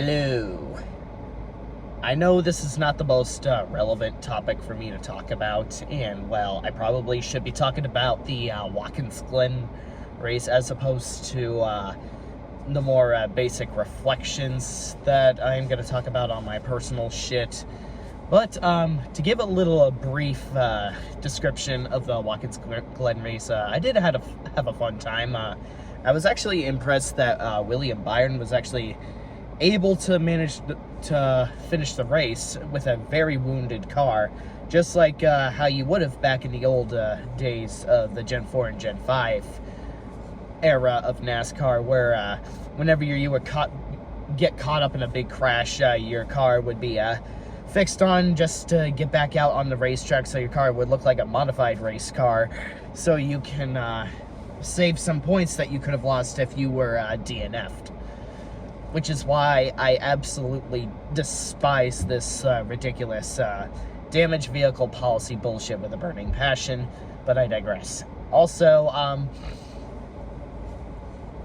Hello. I know this is not the most relevant topic for me to talk about, and, well, I probably should be talking about the Watkins Glen race as opposed to the more basic reflections that I'm going to talk about on my personal shit. But to give a little brief description of the Watkins Glen race, I did have a fun time. I was actually impressed that William Byron was actually able to manage to finish the race with a very wounded car, just like how you would have back in the old days of the Gen 4 and Gen 5 era of NASCAR, where whenever you would get caught up in a big crash, your car would be fixed on just to get back out on the racetrack, so your car would look like a modified race car, so you can save some points that you could have lost if you were DNF'd. Which is why I absolutely despise this ridiculous damaged vehicle policy bullshit with a burning passion, but I digress. Also,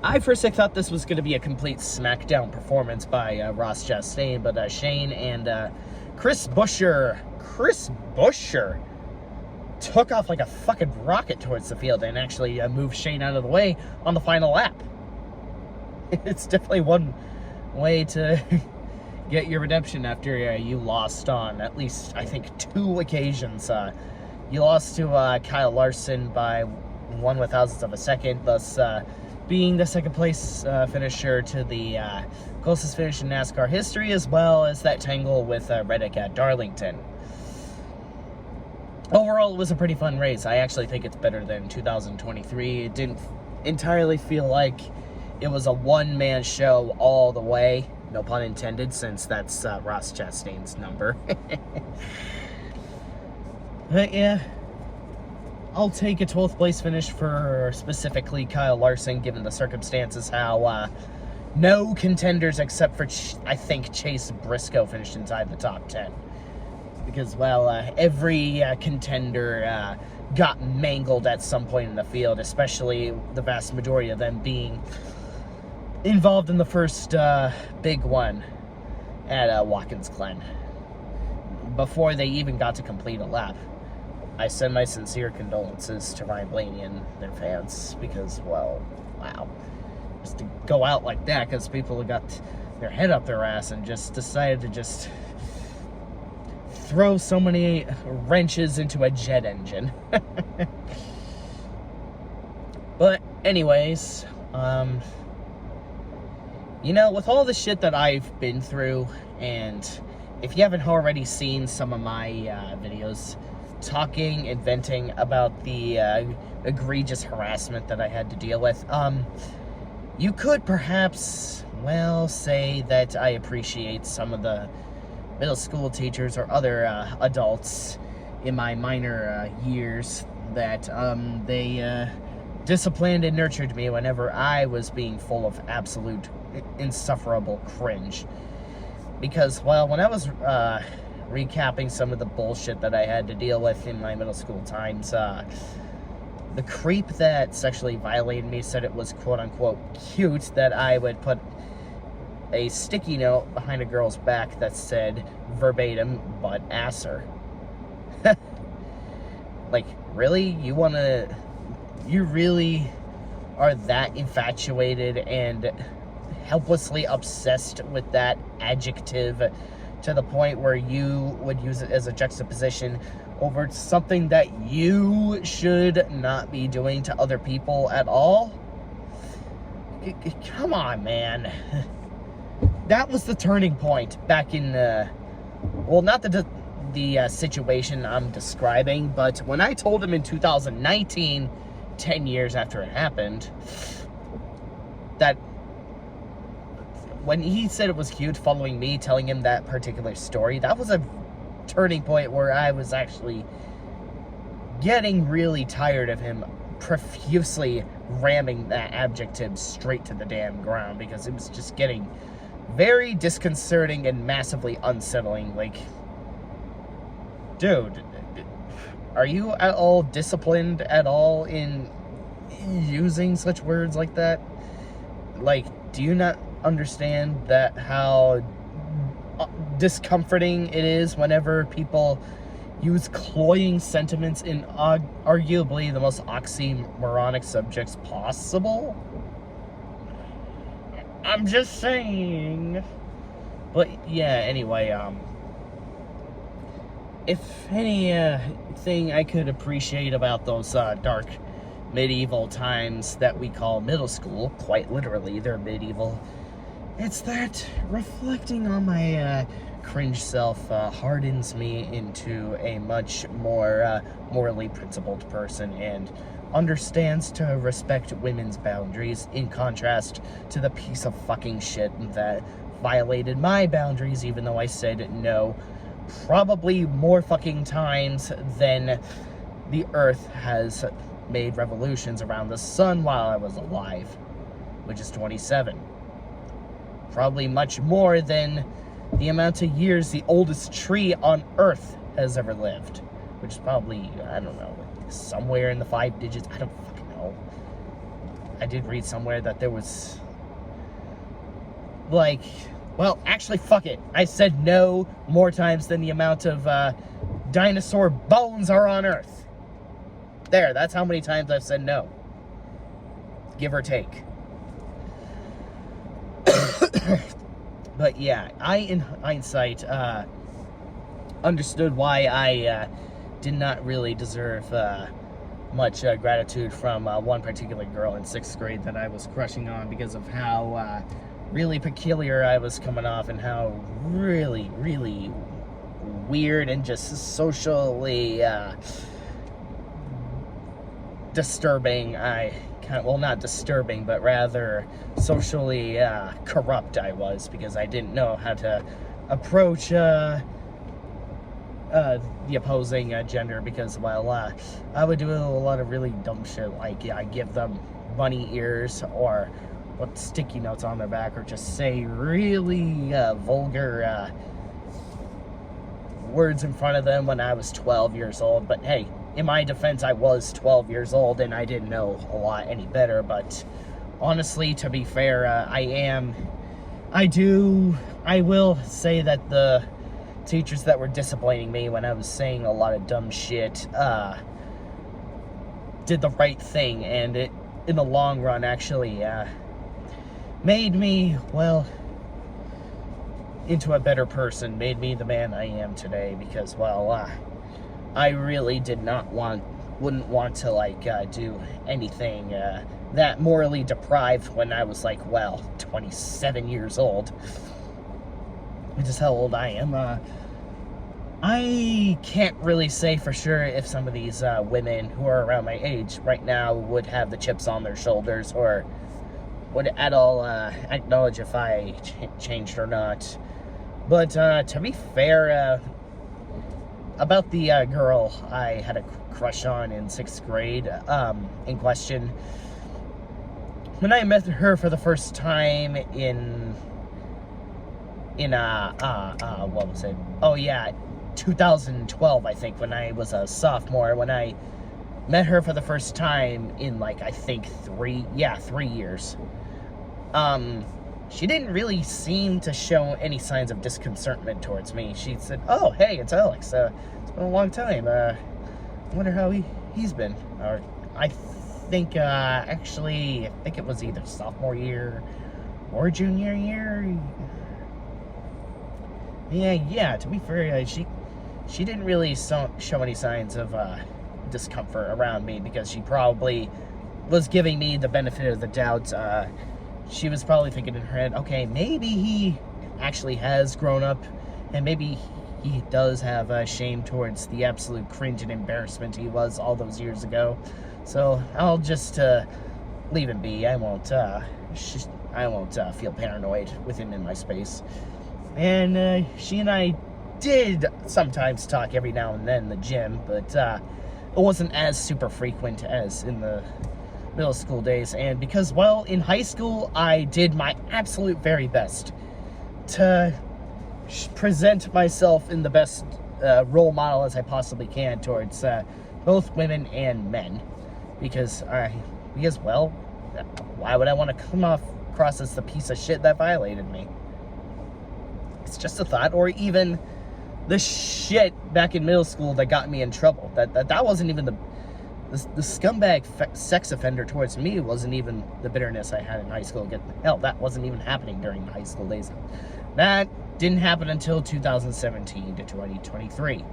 I first thought this was going to be a complete smackdown performance by Ross Chastain, but Shane and Chris Buescher took off like a fucking rocket towards the field and actually moved Shane out of the way on the final lap. It's definitely one way to get your redemption after you lost on at least, I think, 2 occasions. You lost to Kyle Larson by 1/1000th of a second, thus being the second place finisher to the closest finish in NASCAR history, as well as that tangle with Reddick at Darlington. Overall, it was a pretty fun race. I actually think it's better than 2023. It didn't entirely feel like it was a one-man show all the way. No pun intended, since that's Ross Chastain's number. But yeah, I'll take a 12th place finish for specifically Kyle Larson, given the circumstances, how no contenders except for, I think, Chase Briscoe finished inside the top 10. Because, well, every contender got mangled at some point in the field, especially the vast majority of them being involved in the first big one at Watkins Glen, before they even got to complete a lap. I send my sincere condolences to Ryan Blaney and their fans, because, well, wow. Just to go out like that, because people got their head up their ass and just decided to just throw so many wrenches into a jet engine. But anyways, you know, with all the shit that I've been through, and if you haven't already seen some of my videos talking and venting about the egregious harassment that I had to deal with, you could perhaps, well, say that I appreciate some of the middle school teachers or other adults in my minor years that they disciplined and nurtured me whenever I was being full of absolute insufferable cringe. Because, well, when I was recapping some of the bullshit that I had to deal with in my middle school times, the creep that sexually violated me said it was quote-unquote cute that I would put a sticky note behind a girl's back that said verbatim, "butt asser." Like, really? You really are that infatuated and helplessly obsessed with that adjective to the point where you would use it as a juxtaposition over something that you should not be doing to other people at all? Come on, man. That was the turning point back in well, not the situation I'm describing, but when I told him in 2019, 10 years after it happened, that when he said it was cute following me telling him that particular story, that was a turning point where I was actually getting really tired of him profusely ramming that adjective straight to the damn ground, because it was just getting very disconcerting and massively unsettling. Like, dude, are you at all disciplined at all in using such words like that? Like, do you not understand that how discomforting it is whenever people use cloying sentiments in arguably the most oxymoronic subjects possible. I'm just saying. But yeah, anyway, if anything I could appreciate about those dark medieval times that we call middle school, quite literally, they're medieval, it's that reflecting on my cringe self hardens me into a much more morally principled person and understands to respect women's boundaries, in contrast to the piece of fucking shit that violated my boundaries even though I said no probably more fucking times than the earth has made revolutions around the sun while I was alive, which is 27. Probably much more than the amount of years the oldest tree on earth has ever lived, which is probably, I don't know, somewhere in the 5 digits. I don't fucking know. I did read somewhere that there was, like, well, actually, fuck it. I said no more times than the amount of dinosaur bones are on Earth. There, that's how many times I've said no. Give or take. But yeah, I, in hindsight, understood why I did not really deserve much gratitude from one particular girl in 6th grade that I was crushing on because of how really peculiar I was coming off and how really, really weird and just socially disturbing well, not disturbing, but rather socially corrupt I was, because I didn't know how to approach the opposing gender, because, well, I would do a lot of really dumb shit, like I give them bunny ears, or put sticky notes on their back, or just say really vulgar words in front of them when I was 12 years old. But hey, in my defense, I was 12 years old and I didn't know a lot any better. But honestly, to be fair, I will say that the teachers that were disciplining me when I was saying a lot of dumb shit did the right thing, and it, in the long run, actually made me, well, into a better person, made me the man I am today, because, well, I really wouldn't want to, like, do anything that morally deprived when I was, like, well, 27 years old, which is how old I am. I can't really say for sure if some of these women who are around my age right now would have the chips on their shoulders, or would at all acknowledge if I changed or not. But to be fair, about the girl I had a crush on in 6th grade in question, when I met her for the first time in what was it? Oh yeah, 2012, I think, when I was a sophomore, when I met her for the first time in, like, I think 3 years. She didn't really seem to show any signs of disconcertment towards me. She said, "Oh, hey, it's Alex. It's been a long time. I wonder how he's been." Or I think, actually, I think it was either sophomore year or junior year. Yeah, to be fair, she didn't really show any signs of discomfort around me, because she probably was giving me the benefit of the doubt. She was probably thinking in her head, okay, maybe he actually has grown up, and maybe he does have shame towards the absolute cringe and embarrassment he was all those years ago. So I'll just leave him be. I won't feel paranoid with him in my space. And she and I did sometimes talk every now and then in the gym, but it wasn't as super frequent as in the middle school days. And because, well, in high school, I did my absolute very best to present myself in the best role model as I possibly can towards both women and men, because well, why would I want to come off across as the piece of shit that violated me. It's just a thought. Or even the shit back in middle school that got me in trouble. That wasn't even the scumbag sex offender towards me wasn't even the bitterness I had in high school. Hell, that wasn't even happening during the high school days. That didn't happen until 2017 to 2023.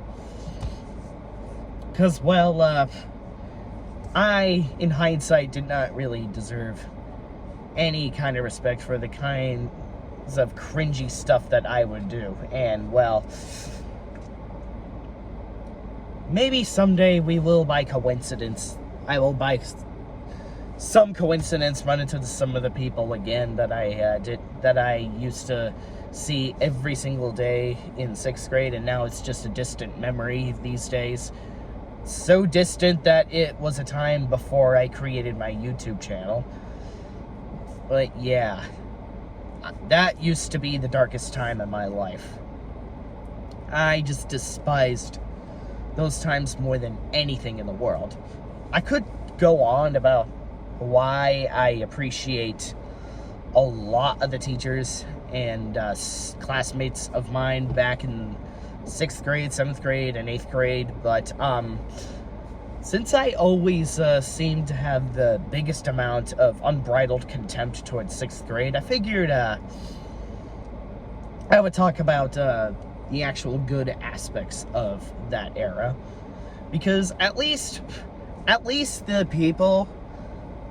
Because, well, I, in hindsight, did not really deserve any kind of respect for the kinds of cringy stuff that I would do. And, well, maybe someday we will, by coincidence, I will, by some coincidence, run into some of the people again that I used to see every single day in 6th grade, and now it's just a distant memory these days. So distant that it was a time before I created my YouTube channel. But yeah, that used to be the darkest time in my life. I just despised those times more than anything in the world. I could go on about why I appreciate a lot of the teachers and classmates of mine back in 6th grade, 7th grade, and 8th grade, but since I always seemed to have the biggest amount of unbridled contempt towards 6th grade, I figured I would talk about the actual good aspects of that era, because at least the people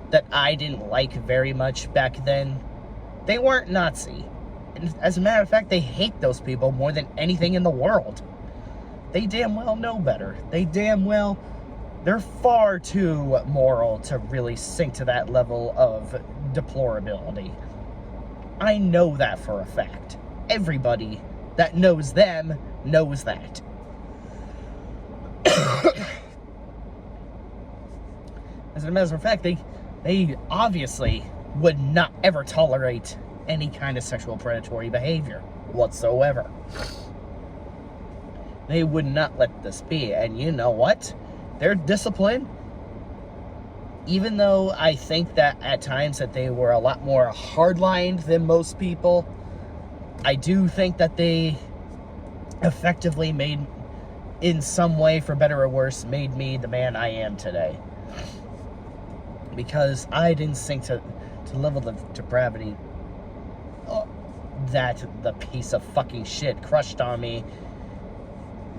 that I didn't like very much back then, they weren't Nazi. And as a matter of fact, they hate those people more than anything in the world. They damn well know better. They're far too moral to really sink to that level of deplorability. I know that for a fact. Everybody that knows them knows that. As a matter of fact, they obviously would not ever tolerate any kind of sexual predatory behavior whatsoever. They would not let this be. And you know what? Their discipline, even though I think that at times that they were a lot more hardlined than most people, I do think that they effectively made, in some way, for better or worse, made me the man I am today. Because I didn't sink to level of depravity that the piece of fucking shit crushed on me,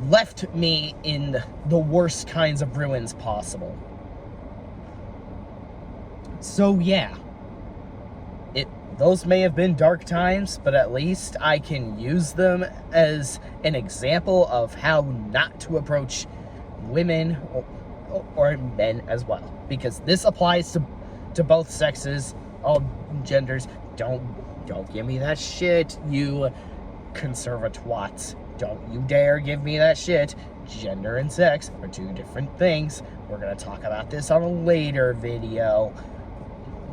left me in the worst kinds of ruins possible. So yeah, those may have been dark times, but at least I can use them as an example of how not to approach women or men as well. Because this applies to both sexes, all genders. Don't give me that shit, you conservatwats. Don't you dare give me that shit. Gender and sex are two different things. We're gonna talk about this on a later video.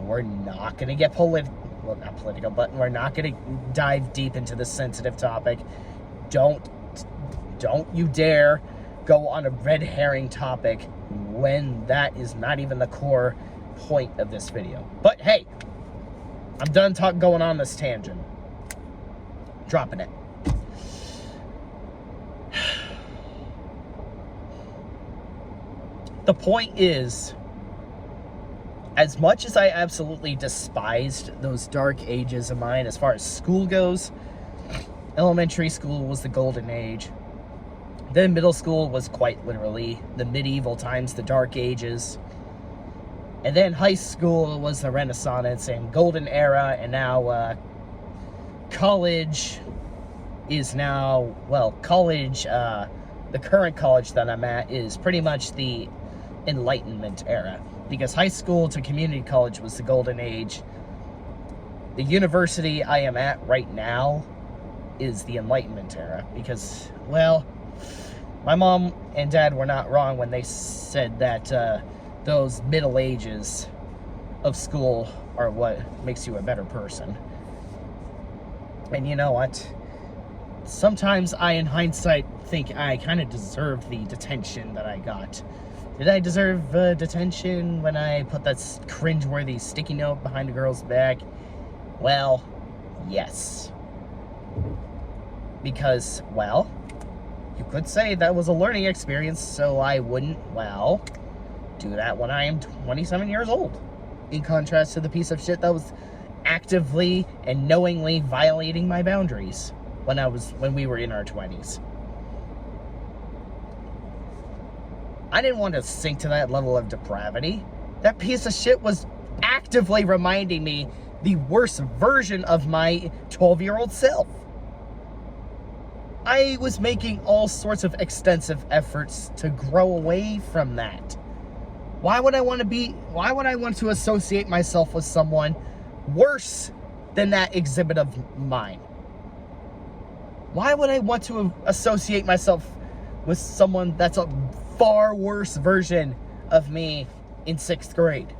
We're not gonna get well, not political, but we're not gonna dive deep into this sensitive topic. Don't you dare go on a red herring topic when that is not even the core point of this video. But hey, I'm done going on this tangent. Dropping it. The point is, as much as I absolutely despised those dark ages of mine as far as school goes, elementary school was the golden age. Then middle school was quite literally the medieval times, the dark ages. And then high school was the Renaissance and golden era, and now college is now, well, college, the current college that I'm at is pretty much the Enlightenment era, because high school to community college was the golden age. The university I am at right now is the Enlightenment era, because, well, my mom and dad were not wrong when they said that those middle ages of school are what makes you a better person. And you know what? Sometimes I, in hindsight, think I kind of deserved the detention that I got. Did I deserve detention when I put that cringeworthy sticky note behind a girl's back? Well, yes. Because, well, you could say that was a learning experience, so I wouldn't, well, do that when I am 27 years old. In contrast to the piece of shit that was actively and knowingly violating my boundaries when we were in our 20s. I didn't want to sink to that level of depravity. That piece of shit was actively reminding me the worst version of my 12-year-old self. I was making all sorts of extensive efforts to grow away from that. Why would I want to associate myself with someone worse than that exhibit of mine? Why would I want to associate myself with someone that's a far worse version of me in 6th grade?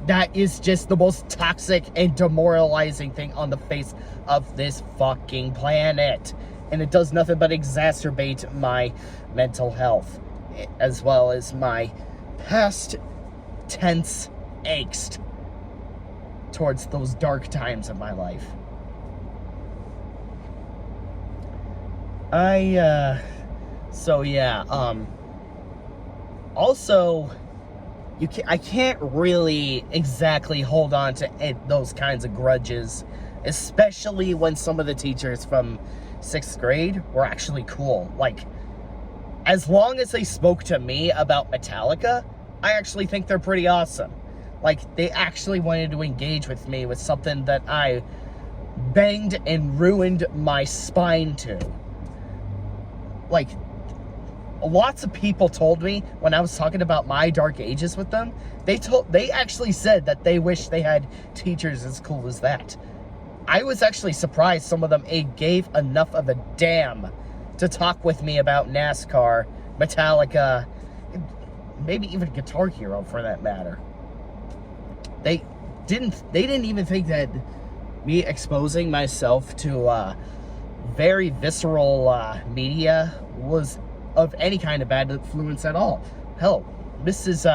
That is just the most toxic and demoralizing thing on the face of this fucking planet. And it does nothing but exacerbate my mental health, as well as my past tense angst towards those dark times of my life. Also, I can't really exactly hold on to those kinds of grudges, especially when some of the teachers from 6th grade were actually cool. Like, as long as they spoke to me about Metallica, I actually think they're pretty awesome. Like, they actually wanted to engage with me with something that I banged and ruined my spine to. Like, lots of people told me when I was talking about my dark ages with them, they actually said that they wish they had teachers as cool as that. I was actually surprised some of them gave enough of a damn to talk with me about NASCAR, Metallica, maybe even Guitar Hero for that matter. They didn't even think that me exposing myself to very visceral media was of any kind of bad influence at all. Hell, Mrs.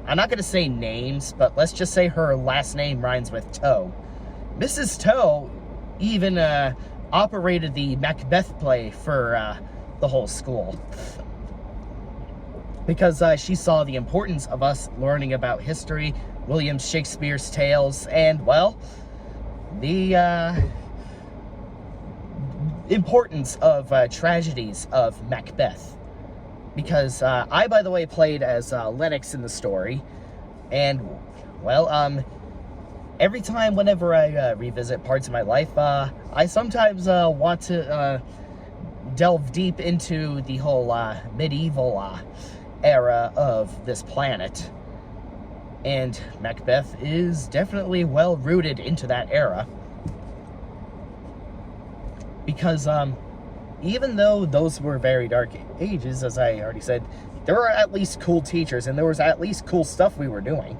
I'm not going to say names, but let's just say her last name rhymes with Toe. Mrs. Toe even operated the Macbeth play for the whole school. Because she saw the importance of us learning about history, William Shakespeare's tales, and, well, the importance of tragedies of Macbeth. Because I, by the way, played as Lennox in the story, and, well, every time whenever I revisit parts of my life, I sometimes want to delve deep into the whole medieval era of this planet. And Macbeth is definitely well rooted into that era. Because even though those were very dark ages, as I already said, there were at least cool teachers, and there was at least cool stuff we were doing.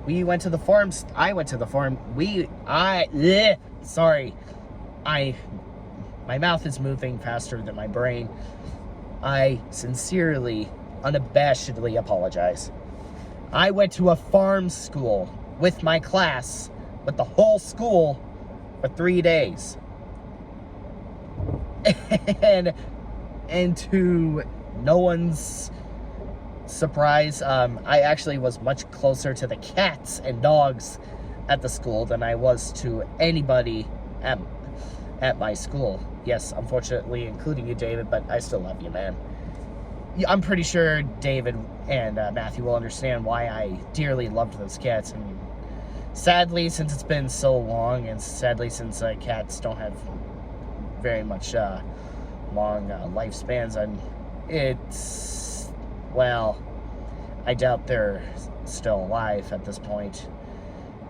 We went to the farms. I went to the farm. My mouth is moving faster than my brain. I sincerely, unabashedly apologize. I went to a farm school with my class, with the whole school, for 3 days. And to no one's surprise, I actually was much closer to the cats and dogs at the school than I was to anybody at my school. Yes, unfortunately, including you, David, but I still love you, man. I'm pretty sure David and Matthew will understand why I dearly loved those cats. And sadly, since it's been so long, and sadly since cats don't have very much long lifespans, well, I doubt they're still alive at this point.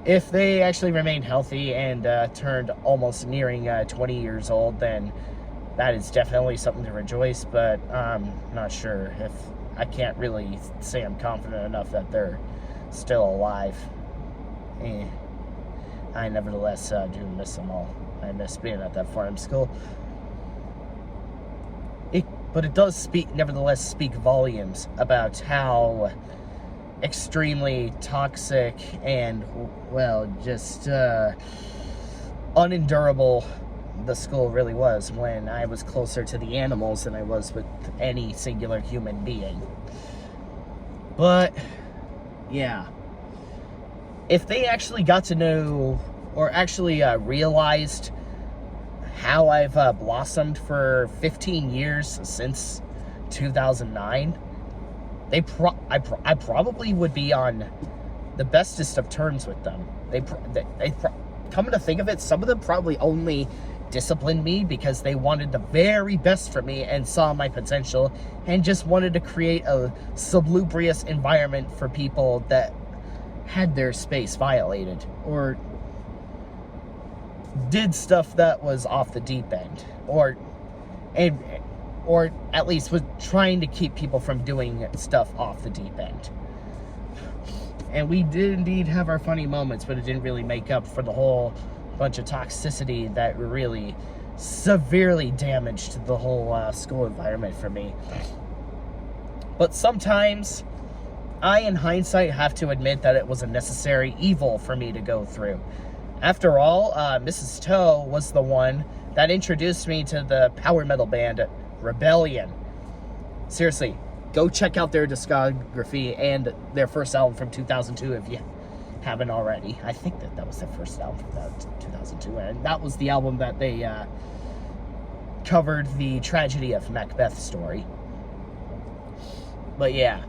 If they actually remained healthy and turned almost nearing 20 years old, then that is definitely something to rejoice, but I'm not sure if I can't really say I'm confident enough that they're still alive. I nevertheless do miss them all. I miss being at that farm school. But it does nevertheless speak volumes about how extremely toxic and, well, just unendurable the school really was, when I was closer to the animals than I was with any singular human being. But yeah, if they actually got to know, or actually realized how I've blossomed for 15 years since 2009, I probably would be on the bestest of terms with them. Coming to think of it, some of them probably only disciplined me because they wanted the very best for me and saw my potential and just wanted to create a salubrious environment for people that had their space violated or did stuff that was off the deep end, or at least was trying to keep people from doing stuff off the deep end. And we did indeed have our funny moments, but it didn't really make up for the whole bunch of toxicity that really severely damaged the whole school environment for me. But sometimes I, in hindsight, have to admit that it was a necessary evil for me to go through. After all, Mrs. Toe was the one that introduced me to the power metal band Rebellion. Seriously, go check out their discography and their first album from 2002 if you haven't already. I think that was their first album from 2002, and that was the album that they covered the tragedy of Macbeth story. But yeah,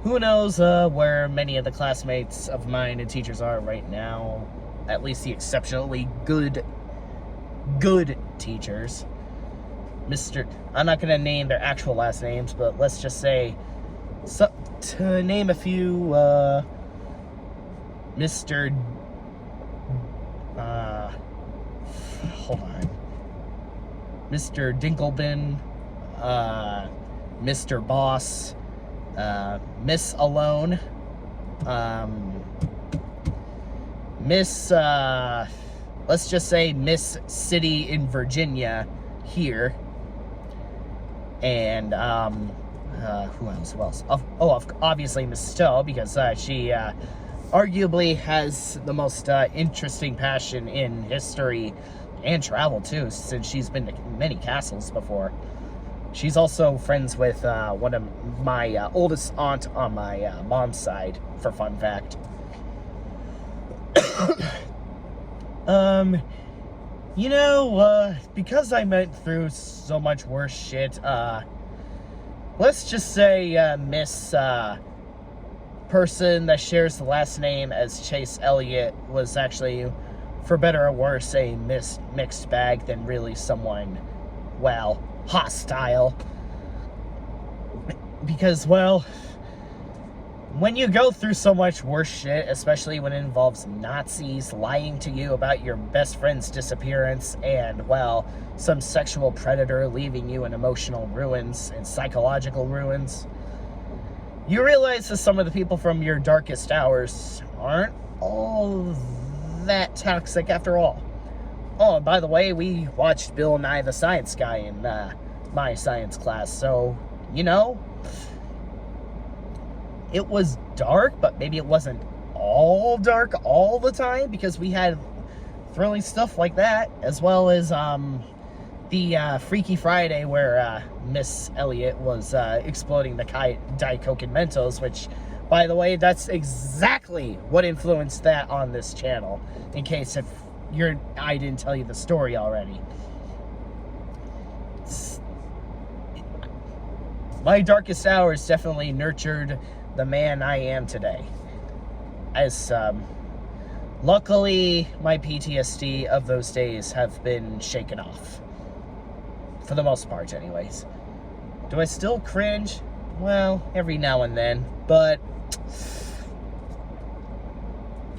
who knows where many of the classmates of mine and teachers are right now. At least the exceptionally good teachers. I'm not going to name their actual last names, but let's just say, to name a few, Mr. Hold on. Mr. Dinkelbin, Mr. Boss, Miss Alone, Miss, let's just say Miss City in Virginia here. And, who else? Obviously Miss Stowe, because she arguably has the most interesting passion in history and travel, too, since she's been to many castles before. She's also friends with one of my oldest aunt on my mom's side, for fun fact. Because I went through so much worse shit, let's just say, Miss, person that shares the last name as Chase Elliott was actually, for better or worse, a mixed bag than really someone, well, hostile. Because, well, when you go through so much worse shit, especially when it involves Nazis lying to you about your best friend's disappearance and, well, some sexual predator leaving you in emotional ruins and psychological ruins, you realize that some of the people from your darkest hours aren't all that toxic after all. Oh, and by the way, we watched Bill Nye the Science Guy in my science class, so, it was dark, but maybe it wasn't all dark all the time, because we had thrilling stuff like that, as well as the Freaky Friday where Miss Elliott was exploding the Diet Coke and Mentos, which, by the way, that's exactly what influenced that on this channel, in case if I didn't tell you the story already. My darkest hours definitely nurtured the man I am today. As, luckily, my PTSD of those days have been shaken off. For the most part, anyways. Do I still cringe? Well, every now and then. But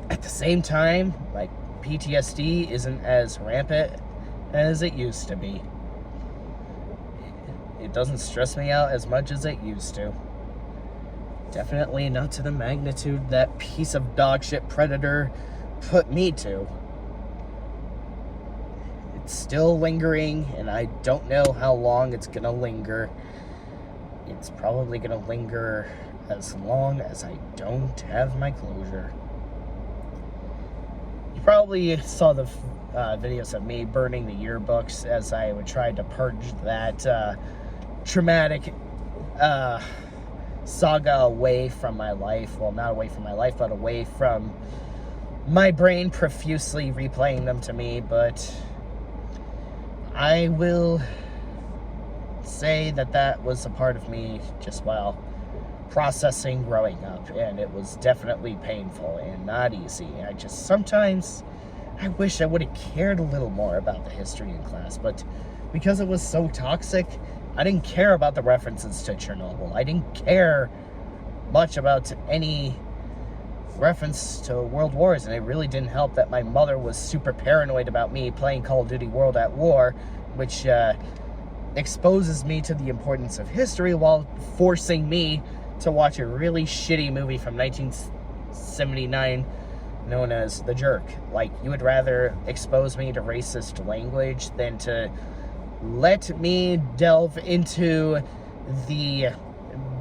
at the same time, my PTSD isn't as rampant as it used to be. It doesn't stress me out as much as it used to. Definitely not to the magnitude that piece of dog shit predator put me to. It's still lingering, and I don't know how long it's gonna linger. It's probably gonna linger as long as I don't have my closure. You probably saw the videos of me burning the yearbooks as I would try to purge that traumatic saga away from my life. Well, not away from my life, but away from my brain, profusely replaying them to me. But I will say that that was a part of me just while processing growing up, and it was definitely painful and not easy. Sometimes I wish I would have cared a little more about the history in class, but because it was so toxic, I didn't care about the references to Chernobyl. I didn't care much about any reference to World Wars, and it really didn't help that my mother was super paranoid about me playing Call of Duty World at War, which exposes me to the importance of history while forcing me to watch a really shitty movie from 1979 known as The Jerk. Like, you would rather expose me to racist language than to let me delve into the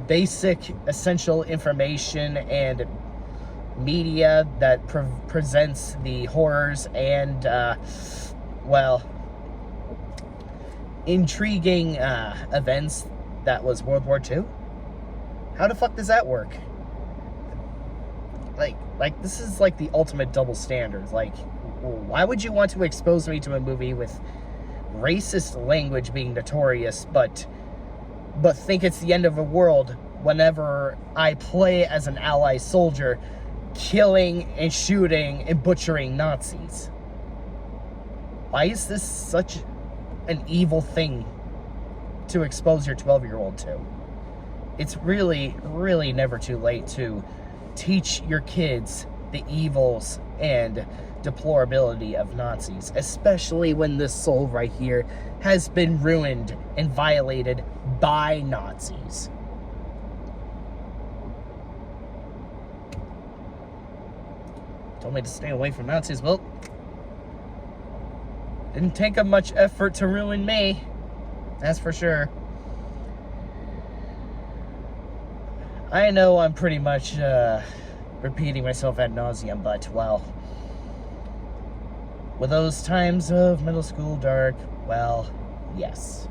basic essential information and media that presents the horrors and, well, intriguing events that was World War II. How the fuck does that work? Like this is like the ultimate double standard. Like, why would you want to expose me to a movie with racist language being notorious, but think it's the end of the world whenever I play as an ally soldier killing and shooting and butchering Nazis? Why is this such an evil thing to expose your 12-year-old to? It's really, really never too late to teach your kids the evils and deplorability of Nazis, especially when this soul right here has been ruined and violated by Nazis. Told me to stay away from Nazis. Well, didn't take up much effort to ruin me, that's for sure. I know I'm pretty much repeating myself ad nauseum, but, well, were those times of middle school dark? Well, yes.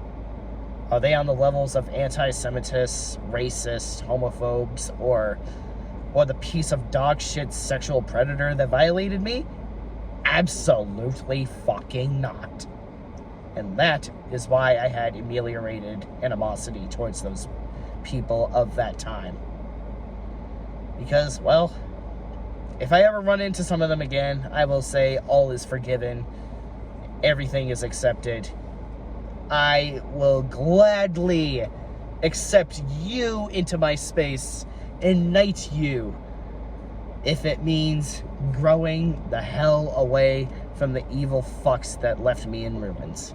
Are they on the levels of anti-Semitists, racists, homophobes, or the piece of dog shit sexual predator that violated me? Absolutely fucking not. And that is why I had ameliorated animosity towards those people of that time. Because, well, if I ever run into some of them again, I will say all is forgiven, everything is accepted. I will gladly accept you into my space and knight you if it means growing the hell away from the evil fucks that left me in ruins.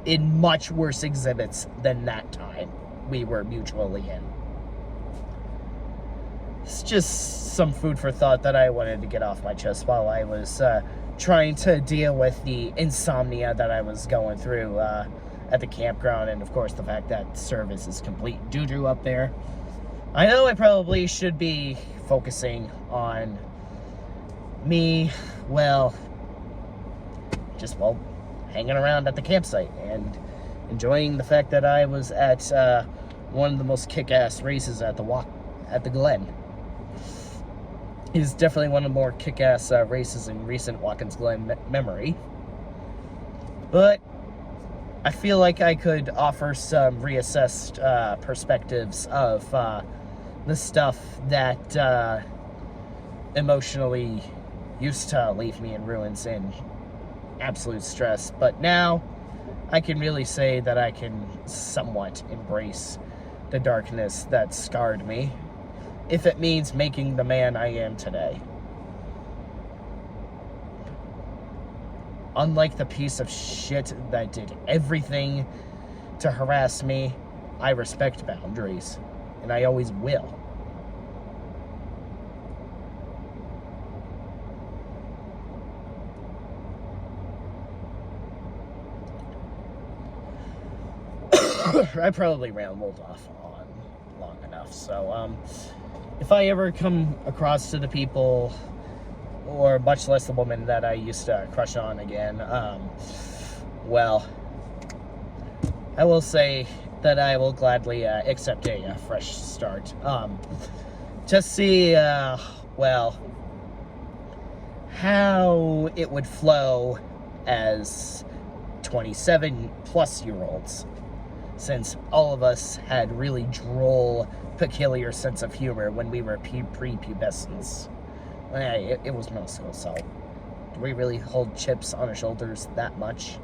In much worse exhibits than that time we were mutually in. It's just some food for thought that I wanted to get off my chest while I was trying to deal with the insomnia that I was going through at the campground, and of course the fact that service is complete doo-doo up there. I know I probably should be focusing on me, well, just, well, hanging around at the campsite and enjoying the fact that I was at one of the most kick-ass races at the Glen. It is definitely one of the more kick-ass races in recent Watkins Glen memory. But I feel like I could offer some reassessed perspectives of the stuff that emotionally used to leave me in ruins and absolute stress. But now I can really say that I can somewhat embrace the darkness that scarred me, if it means making the man I am today. Unlike the piece of shit that did everything to harass me, I respect boundaries, and I always will. I probably rambled off on long enough. off. So, if I ever come across to the people, or much less the woman that I used to crush on again, well, I will say that I will gladly accept a fresh start. Just see, well, how it would flow as 27-plus-year-olds, since all of us had really droll, peculiar sense of humor when we were prepubescents. It was middle school, so do we really hold chips on our shoulders that much?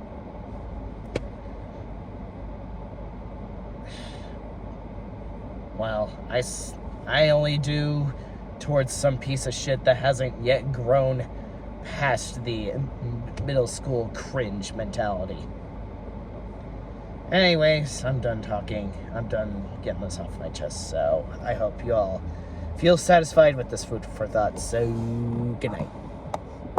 Well, I only do towards some piece of shit that hasn't yet grown past the middle school cringe mentality. Anyways, I'm done talking. I'm done getting this off my chest, so I hope you all feel satisfied with this food for thought. So, good night.